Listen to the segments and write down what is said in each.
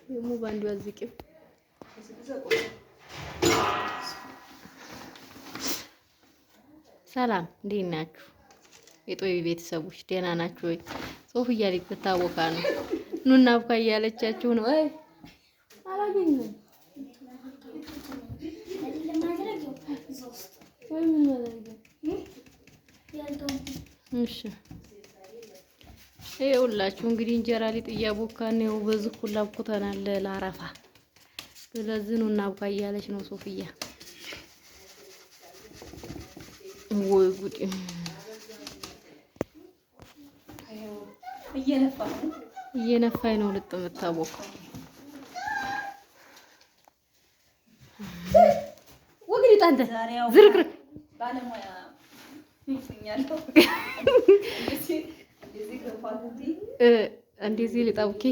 يمو باندو አዝቂው ሰላም እንዴት ናችሁ? የጦይ ቤተሰቦች ደህና ናችሁ ወይ? ሶፊያ ልትታወቃ ነው። ኑና አብካ እያለቻችሁ ነው። አይ አላገኘም። እሺ ይኸውላችሁ እንግዲህ እንጀራ ሊጥ እያቦካን ነው። በዚህ ሁላ አብኩተናል ለአረፋ። ስለዚህ ኑና አብካ እያለች ነው ሶፊያ። ወይ ጉድ እየነፋኝ ነው ልጥ የምታቦካው። ወግዲ ጣንተ ዝርክርክ ባለሙያ ይፈኛለሁ እንደዚህ ልጣውኪ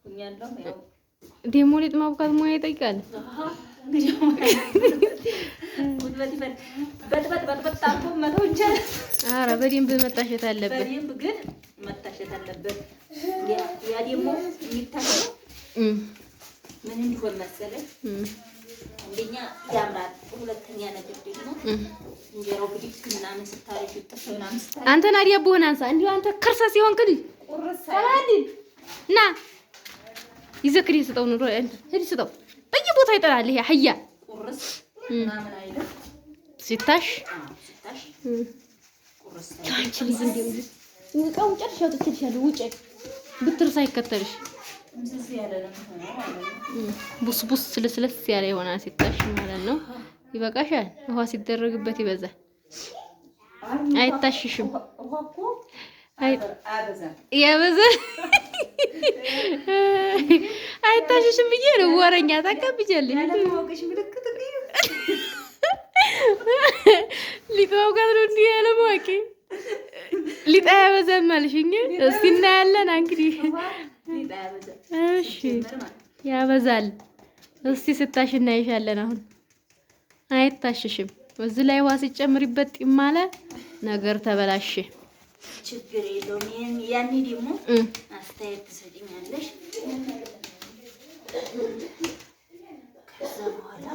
ኩኛለሁ። ያው ደሞ ሊጥ ማብካት ሙያ ይጠይቃል። ኧረ በደንብ መታሸት አለበት። በደንብ ግን መታሸት አለበት። ያ ደግሞ የሚታሸው ምን እንዲሆን መሰለኝ፣ አንደኛ ያምራል፣ ሁለተኛ ነገር ደግሞ እንጀራው ብድግ ምናምን ስታረሽ ጥፍ ምናምን ስታረሽ አንተ ናዲያ ቦና አንሳ እንዴ አንተ ከርሳ ሲሆን ከዲ ሰላዲ ና ይዘክሪ ስጠው ነው እንዴ ሄዲ ስጠው በየቦታ ይጠራል። ይሄ አህያ ቁርስ ምናምን አይደል ሲታሽ ቁርስ ታንቺ ልጅ እንዴ ውጣው ጨርሻው ትችልሻለሽ። ውጪ ብትር ሳይከተልሽ እንዝዝ ያለ ነው ቡስ ቡስ ስለስለስ ያለ ይሆናል ሲታሽ ማለት ነው። ይበቃሻል። ውሃ ሲደረግበት ይበዛል። አይታሽሽም። ያበዛል አይታሽሽም ብዬ ነው ወረኛ ታቀብጃለሽ። ሊጣው ጋር ነው እንዲህ ያለ ማቂ ሊጣ ያበዛል ማለሽኝ። እስቲ እናያለን እንግዲህ። እሺ ያበዛል። እስቲ ስታሽ እናይሻለን። አሁን አይታሽሽም። እዚህ ላይ ውሃ ሲጨምሪበት ጢማለ ነገር ተበላሽ። ችግር የለውም። ያኔ ደግሞ አስተያየት ትሰጪኛለሽ። ከዛ በኋላ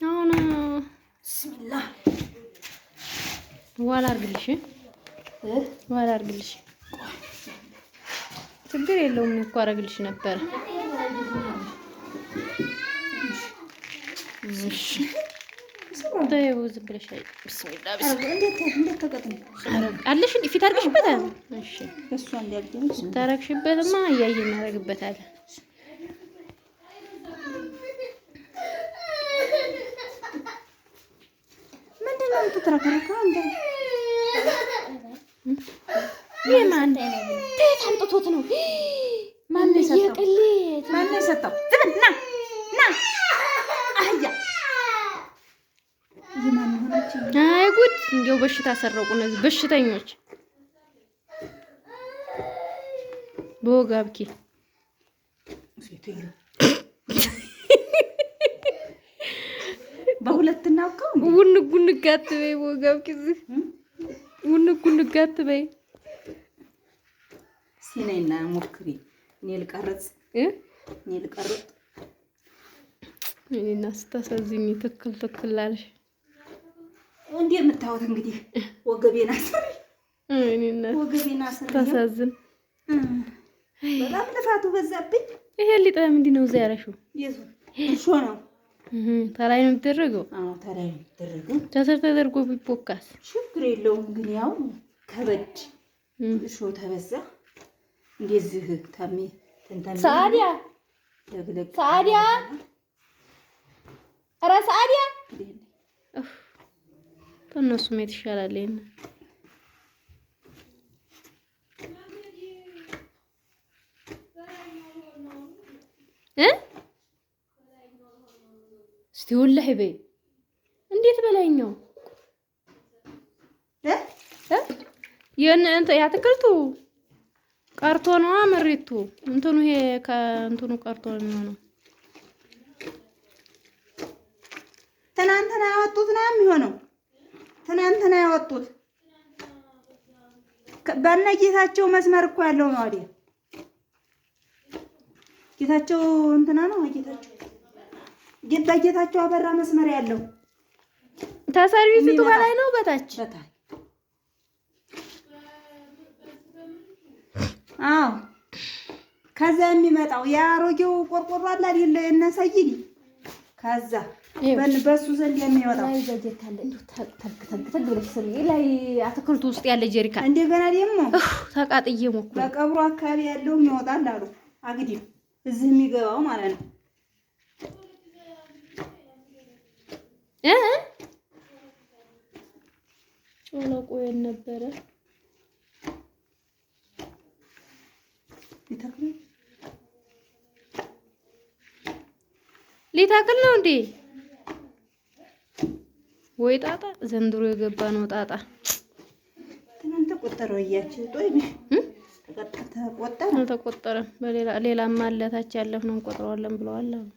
አሁን ቢስሚላህ ዋላ አርግልሽ ዋላ አርግልሽ። ችግር የለውም እኮ አረግልሽ ነበር። እሺ ታየው ዝም ብለሽ ቢስሚላህ እንዴት ተቀጥም አለሽ እንዴ ፊት አርግሽበታል። እሺ እሱ እንዲያልኩኝ ታረግሽበትማ እያየን እናረግበታለን። ምንድነው የምትተረከረከው አንተ? የማን ቤት አምጥቶት ነው? ማን የቅሌት ማን የሰጠው? ዝም ና ና አህያ የማን ሆነች? አይ ጉድ! እንዴው በሽታ ሰረቁ እነዚህ በሽተኞች። ቦጋብኪ በሁለት እናውቀው ውንጉንጋት በይ ቦጋብኪ ውንጉንጋት በይ ሲነይና ሞክሪ። እኔ ልቀርጽ እኔና ስታሳዝኝ ትክክል አልሽ። እንዴ የምታወት እንግዲህ ወገቤና አስር እኔና ወገቤና አስር ታሳዝን። በጣም ልፋቱ በዛብኝ። ይሄ ሊጣ ምንድን ነው ያረሽው? እርሾ ነው። ታላይ ነው የሚደረገው? አዎ ታላይ ነው የሚደረገው። ተሰር ተደርጎ ቢቦካስ ችግር የለውም። ግን ያው ከበድ እርሾ ተበዛ እንደዚህ ታሚ ተንተን ሳዲያ ኧረ ሳዲያ ተነሱ ሜት ይሻላል። ይሄን እስቲ ወላሂ በይ እንዴት በላይኛው የእንተ ያትክልቱ ቀርቶ ነው መሬቱ እንትኑ ይሄ ከእንትኑ ቀርቶ ነው የሚሆነው። ትናንትና ያወጡት ነው የሚሆነው። ትናንትና ያወጡት በእነ ጌታቸው መስመር እኮ ያለው ነው አይደል? ጌታቸው እንትና ነው ጌታቸው አበራ መስመር ያለው ተሰርቪሱ በላይ ነው በታች አዎ ከዛ የሚመጣው ያሮጌው ቆርቆሮ አለ አይደል እነ ሰይዲ ከዛ በሱ ዘንድ የሚወጣው ላይ ዘጀት አለ ተክ ብለሽ ስሪ ላይ አትክልቱ ውስጥ ያለ ጀሪካ እንደገና ደግሞ ተቃጥዬ ሞኩ በቀብሩ አካባቢ ያለው ይወጣል አሉ አግዲም እዚህ የሚገባው ማለት ነው ጮለቆ የነበረ ሊታክል ነው እንዴ? ወይ ጣጣ ዘንድሮ የገባ ነው ጣጣ። ትናንት ተቆጠረው እያችሁ ጦይብሽ ተቆጠረም ሌላም አለ ታች ያለፍ ነው እንቆጥረዋለን ብለዋል አሉ።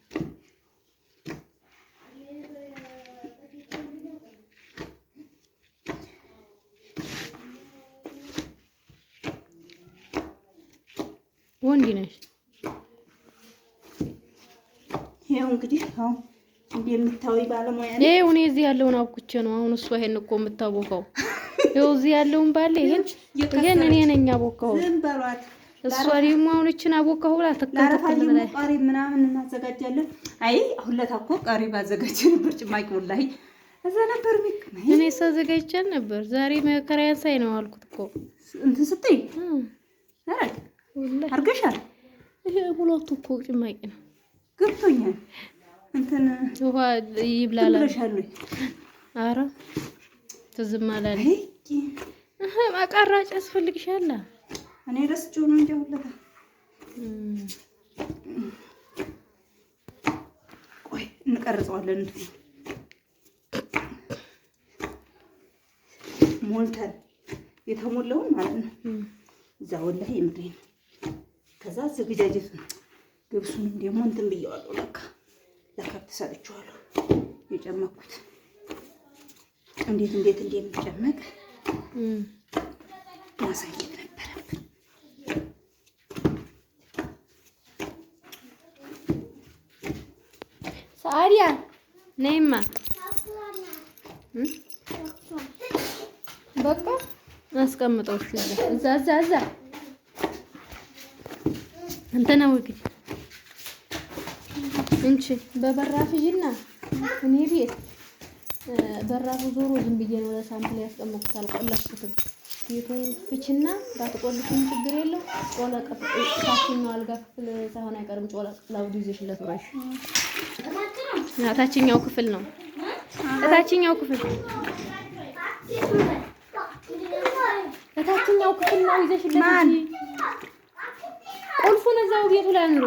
ወንዲ ነሽ ይሄው እንግዲህ አሁን እንደምታውይ ባለሙያ ነው። ይሄው እኔ እዚህ ያለውን አውቁቼ ነው አሁን እሷ ይሄን እኮ የምታቦካው። ይሄው እዚህ ያለውን ባለ ይሄን እኔ ነኝ አቦካው። ዝም በሏት። እሷ ደግሞ አሁን እቺን አቦካው ብላ ተከታተል ብላ ቃሪ ምናምን እናዘጋጃለን። አይ አሁን ለታኮ ቃሪ ባዘጋጀ ነበር ጭማቂ ወላሂ እዛ ነበር የሚከመኝ። እኔ ሳዘጋጅቻል ነበር ዛሬ መከራያን ሳይ ነው አልኩት እኮ እንትን ስትይ አረ ወላሂ አርገሻል። ይሄ ሁለቱ እኮ ጭማቂ ነው ገብቶኛል። እንትን ውሃ ይብላላል። አረ ትዝም አላለ ማቃራጭ ያስፈልግሻል። እኔ ረስቼው ነው እንጂ ሁለታ ቆይ እንቀርጸዋለን። ሞልተን የተሞላውን ማለት ነው እዛ ወላሂ የምትይ ከዛ ዝግጃጀት ነው። ገብሱን ደግሞ እንትን ብየዋለሁ ለካ ተሰጥቼዋለሁ የጨመኩት እንዴት እንደሚጨመቅ ማሳየት ነበረብን። ሳዲያ ነይማ በቃ አስቀምጠው እዛ እንትና ወግድ እንቺ በበራፍ ሂጂና እኔ ቤት በራፉ ዞሮ ዝም ብዬ ነው ለሳምፕል ያስቀመጥኩት። አልቆለፍኩትም። ቤቱን ፍችና ባትቆልፍም ችግር የለው። ጮለቀ ታችኛው አልጋ ክፍል ሳይሆን አይቀርም። ጮለቀ ላውድ ይዘሽለት ወራሽ ታችኛው ክፍል ነው። ታችኛው ክፍል ነው ይዘሽለት ማን ቁልፉን እዛው ቤቱ ላይ አኑሩ።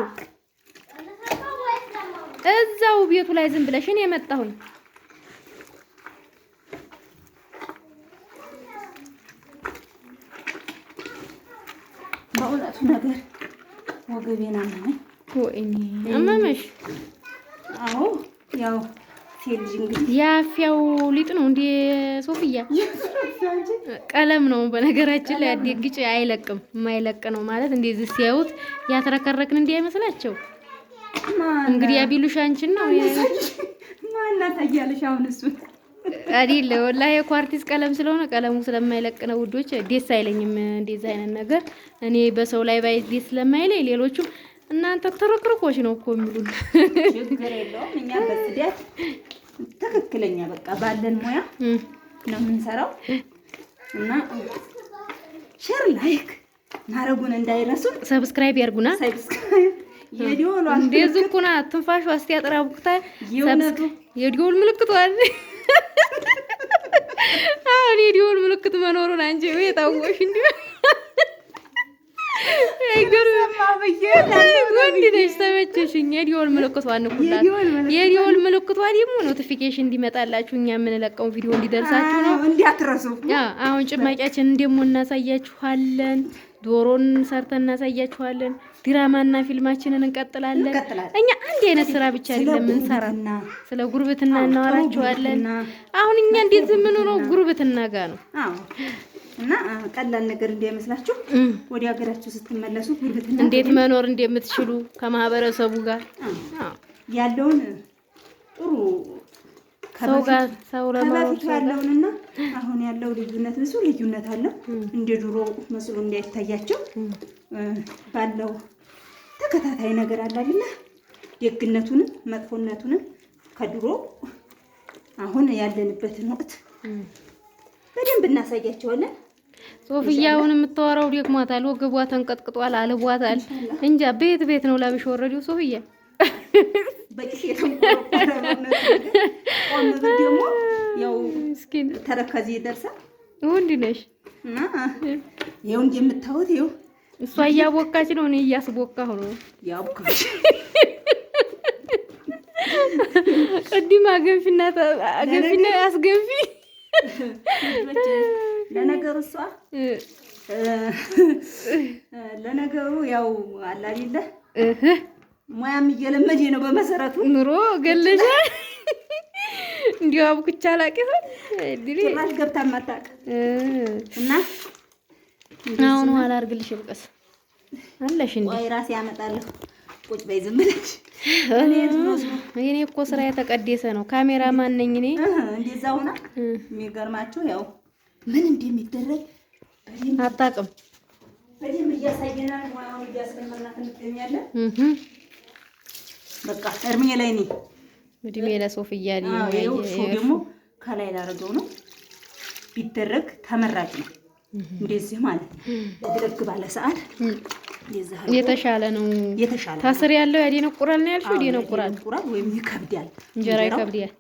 እዛው ቤቱ ላይ ዝም ብለሽ እኔ መጣሁኝ። በእውነቱ ነገር ወገቤን አመመኝ። ወይኔ አመመሽ? አዎ ያው ሴልጅ እንግዲህ ያፊያው ሊጥ ነው እንዴ ሶፊያ? ቀለም ነው በነገራችን ላይ አዲግጭ አይለቅም። የማይለቅ ነው ማለት እንደዚህ ሲያዩት ያተረከረክን እንዴ አይመስላቸው። እንግዲህ ያቢሉሽ አንቺን ነው ማናት አያለሽ አሁን እሱ አይደል? ወላሂ ኳርቲስ ቀለም ስለሆነ ቀለሙ ስለማይለቅ ነው ውዶች። ደስ አይለኝም እንደዛ አይነት ነገር። እኔ በሰው ላይ ባይ ደስ ስለማይለኝ ሌሎቹ እናንተ ተረክርኮሽ ነው እኮ የሚሉን። ችግር የለውም። እኛ በስደት ትክክለኛ በቃ ባለን ሙያ ነው የምንሰራው እና ሼር ላይክ ማረጉን እንዳይረሱ፣ ሰብስክራይብ ያርጉና ሰብስክራይብ የዲዮል እንደዚህ እኮ ናት ትንፋሽ ዋስቲ ያጠራቡታ የዲዮል ምልክቷን አሁን የዲዮል ምልክት መኖሩን አንቺ ወይ ታውቆሽ እንዴ? ወንድ ነሽ ተመቸሽኝ። የዲዮል ምልክቷን ንኩላት። የዲዮል ምልክቷ ደግሞ ኖቲፊኬሽን እንዲመጣላችሁ እኛ የምንለቀው ቪዲዮ እንዲደርሳችሁ ነው። እንዲያትረሱ። አሁን ጭማቂያችንን ደግሞ እናሳያችኋለን። ዶሮን ሰርተን እናሳያችኋለን። ድራማና ፊልማችንን እንቀጥላለን። እኛ አንድ አይነት ስራ ብቻ አይደለም እንሰራ። ስለ ጉርብትና እናወራችኋለን። አሁን እኛ እንዴት ምን ነው ጉርብትና ጋር ነው። እና ቀላል ነገር እንዳይመስላችሁ ወደ ሀገራችሁ ስትመለሱ ጉልበትና እንዴት መኖር እንደምትችሉ ከማህበረሰቡ ጋር ያለውን ጥሩ ሰው ለማውራት ያለውንና አሁን ያለው ልዩነት ብዙ ልዩነት አለው። እንደ ድሮ መስሎ እንዳይታያቸው ባለው ተከታታይ ነገር አለና ደግነቱንም መጥፎነቱንም ከድሮ አሁን ያለንበትን ወቅት በደንብ እናሳያቸዋለን። ሶፊያውን የምታወራው ደግሟታል፣ ወገቧ ተንቀጥቅጧል፣ አልቧታል። እንጃ ቤት ነው ላብሽ ወረዲው ሶፊያ በቂስ የተንቆረቆረ ነው። ቆም ደግሞ ያው ምስኪን ተረከዚ ይደርሳል። ወንድ ነሽ እና ይኸው እንደምታዩት ይኸው እሷ እያቦካች ነው፣ እኔ እያስቦካሁ ነው። ያቦካሽ ቅድም አገንፊና አስገንፊ ለነገሩ ያው አለ አይደለ ሙያም እየለመደ ነው። በመሰረቱ ኑሮ ገለጃ እንዲያው አብኩቻ አላቀፈን ድሪ ጭራሽ ገብታ ማታቅ እና አሁን ኋላ አርግልሽ ብቀስ አለሽ እንዴ ወይ ራሴ ያመጣለሁ። ቁጭ በይ ዝም ብለሽ እኔ እኮ ስራ የተቀደሰ ነው። ካሜራማን ነኝ እኔ። እንደዛው ሆና የሚገርማችሁ ያው ምን እንደሚደረግ አታውቅም። በደንብ እያሳየናል። ሙያውን እያስለመናት እንገኛለን። በቃ እርሜ ላይ ነኝ። እድሜ ለሶፊያ ነው። ያው ደግሞ ከላይ ላደርገው ነው ቢደረግ ተመራጭ ነው። እንደዚህ ማለት ለድረግ ባለ ሰዓት የተሻለ ነው። የተሻለ ታስር ያለው ያደነቁራል ነው ያልሽው? ያደነቁራል ወይም ይከብዳል። እንጀራ ይከብዳል።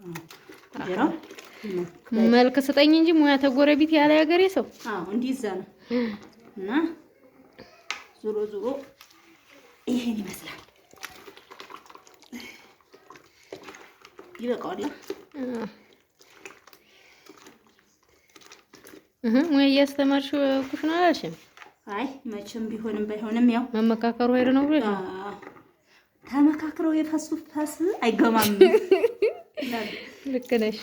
መልክ ስጠኝ እንጂ ሙያ ተጎረቤት ያለ ያገሬ ሰው እንዲዛ ነው። እና ዞሮ ዞሮ ይሄን ይመስላል። ይበቃዋል። ሙያ እያስተማርሽ ኩሽና አላልሽም? አይ መቼም ቢሆንም ባይሆንም ያው መመካከሩ ሄደ ነው ብለሽ ተመካክረው የፈሱ ፈስ አይገማም። ልክ ነሽ።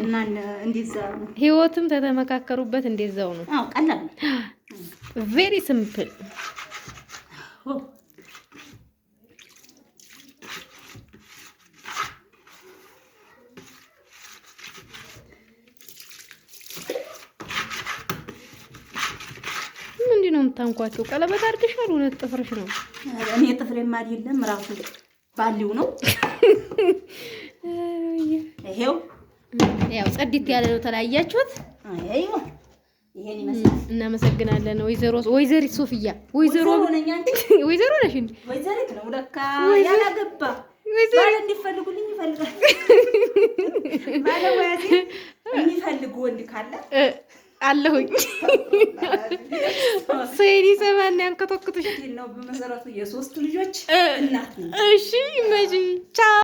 እና እንደዛ ነው። ህይወትም ተተመካከሩበት እንደዛው ነው። ቀላል ቬሪ ሲምፕል። ምንድን ነው የምታንኳቸው? ቀለበት አድርገሻል? እውነት ጥፍርሽ ነው? እኔ ጥፍሬም አይደለም ራሱ ባሊው ነው። ይሄው ያው ጸዲት ያለ ነው። ተለያያችሁት? አይዮ ይሄን ይመስላል። እናመሰግናለን ወይዘሪት ሶፊያ። ወይዘሮ ነሽ እንዴ? ወይዘሪት ነው ለካ ያላገባ ባል እንዲፈልጉልኝ ይፈልጋል። ባለወያቴ የሚፈልጉ ወንድ ካለ አለሁኝ። ሰይዲ ሰማን ያንከተክቱሽ ነው። በመሰረቱ የሶስት ልጆች እናት ነው። እሺ መጂ ቻው